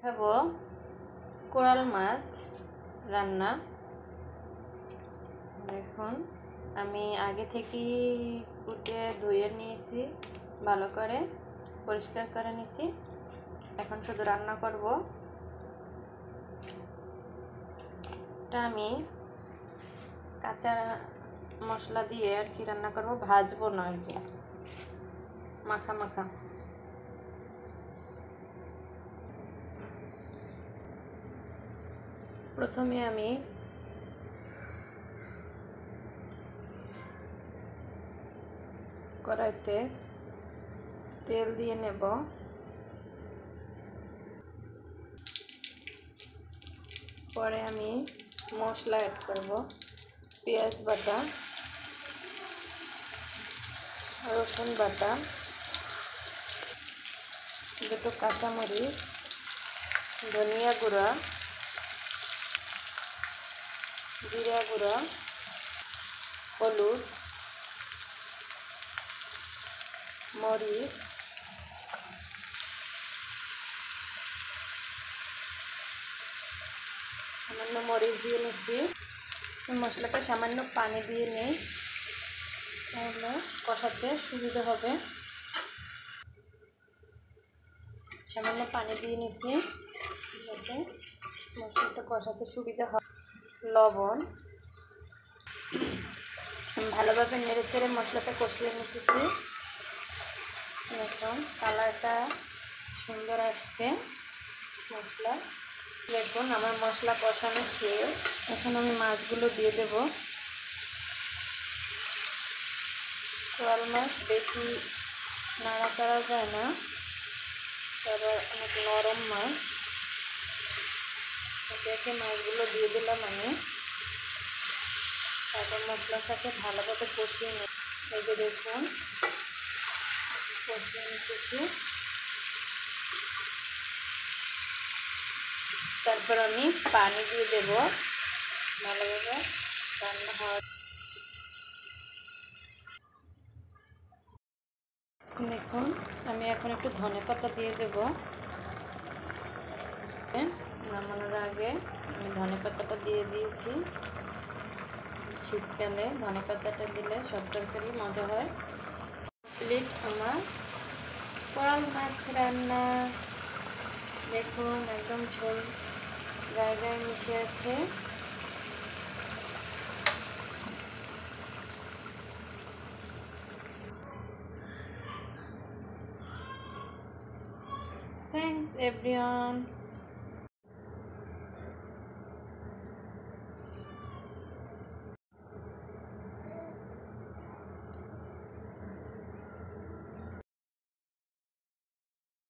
খাবো কোরাল মাছ রান্না। দেখুন আমি আগে থেকেই কুটে ধুয়ে নিয়েছি, ভালো করে পরিষ্কার করে নিয়েছি। এখন শুধু রান্না করব। এটা আমি কাঁচা মশলা দিয়ে আর কি রান্না করব, ভাজবো না আর কি, মাখা মাখা। প্রথমে আমি কড়াইতে তেল দিয়ে নেব। পরে আমি মশলা অ্যাড করব, পেঁয়াজ বাটা, রসুন বাটা, দুটো কাঁচামরিচ, ধনিয়া গুঁড়া, জিরা গুঁড়া, হলুদ, মরিচ, সামান্য মরিচ দিয়ে নিচ্ছি। মশলাটা সামান্য পানি দিয়ে নিই, তাহলে কষাতে সুবিধা হবে। সামান্য পানি দিয়ে নিচ্ছি যাতে মশলাটা কষাতে সুবিধা হয়। লবণ, ভালোভাবে নেড়ে চেড়ে মশলাটা কষিয়ে নিতেছি। দেখুন কালারটা সুন্দর আসছে মশলা। দেখুন আমার মশলা কষানো শেষ। এখন আমি মাছগুলো দিয়ে দেব। কোরাল মাছ বেশি নাড়াচাড়া যায় না, তারপর অনেক নরম মাছ। একে মাছগুলো দিয়ে দিলাম আমি। তারপর মশলার সাথে ভালোভাবে কষিয়ে নিই। এই যে দেখুন কষিয়ে নিতেছি। তারপর আমি পানি দিয়ে দেব ভালোভাবে রান্না হওয়া। দেখুন আমি এখন একটু ধনেপাতা দিয়ে দেব। নামানোর আগে আমি ধনেপাতাটা দিয়ে দিয়েছি। শীতকালে ধনেপাতাটা দিলে সব তরকারি মজা হয়। প্লিজ আমার কোরাল মাছ রান্না। দেখুন একদম ঝোল জায়গায় মিশে আছে। Thanks everyone.